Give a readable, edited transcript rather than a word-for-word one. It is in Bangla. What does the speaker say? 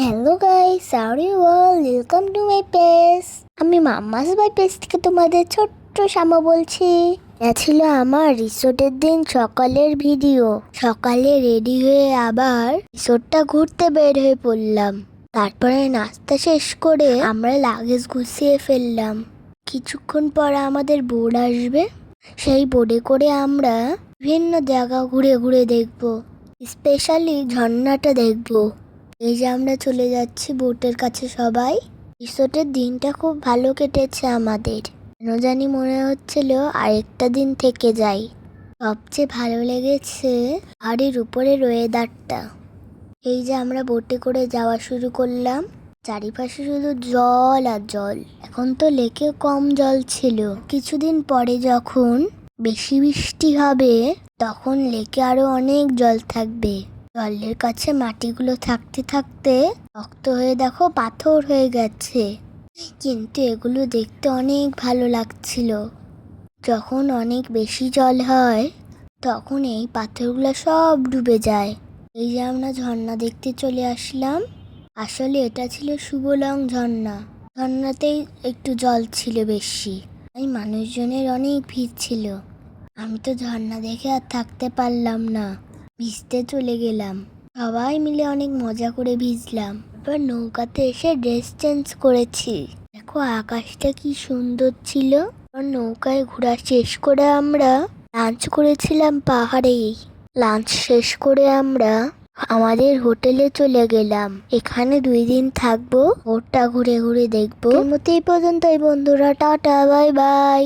Hello guys, are you all welcome to my page. আমি মাম্মাস বাই পেজ থেকে তোমাদের ছোট্ট শ্যামা বলছি। এটা ছিল আমার রিসোর্টের দিন সকালের ভিডিও। সকালে রেডি হয়ে আবার রিসোর্টটা ঘুরতে বের হয়ে পড়লাম। তারপরে নাস্তা শেষ করে আমরা লাগেজ গুছিয়ে ফেললাম। কিছুক্ষণ পর আমাদের বোর্ড আসবে, সেই বোর্ডে করে আমরা বিভিন্ন জায়গা ঘুরে ঘুরে দেখবো, স্পেশালি ঝর্ণাটা দেখবো। এই যে আমরা চলে যাচ্ছি বোটের কাছে সবাই। রিসোর্টের দিনটা খুব ভালো কেটেছে আমাদের। কেন জানি মনে হচ্ছিল আরেকটা দিন থেকে যাই। সবচেয়ে ভালো লেগেছে পাহাড়ের উপরের ওয়েদারটা। এই যে আমরা বোটে করে যাওয়া শুরু করলাম, চারিপাশে শুধু জল আর জল। এখন তো লেকেও কম জল ছিল, কিছুদিন পরে যখন বেশি বৃষ্টি হবে তখন লেকে আরো অনেক জল থাকবে। জলের কাছে মাটিগুলো থাকতে থাকতে শক্ত হয়ে দেখো পাথর হয়ে গেছে, কিন্তু এগুলো দেখতে অনেক ভালো লাগছিল। যখন অনেক বেশি জল হয় তখন এই পাথরগুলো সব ডুবে যায়। এই যে আমরা ঝর্ণা দেখতে চলে আসলাম। আসলে এটা ছিল শুভলং ঝর্ণা। ঝর্ণাতেই একটু জল ছিল বেশি, তাই মানুষজনের অনেক ভিড় ছিল। আমি তো ঝর্ণা দেখে আর থাকতে পারলাম না, ভিজতে চলে গেলাম। সবাই মিলে অনেক মজা করে ভিজলাম। এবার নৌকাতে এসে ড্রেস চেঞ্জ করেছি। দেখো আকাশটা কি সুন্দর ছিল। আর নৌকায় ঘোরা শেষ করে আমরা লাঞ্চ করেছিলাম পাহাড়েই। লাঞ্চ শেষ করে আমরা আমাদের হোটেলে চলে গেলাম। এখানে 2 দিন থাকবো, ওটা ঘুরে ঘুরে দেখবো। এই পর্যন্তই বন্ধুরা, টাটা বাই বাই।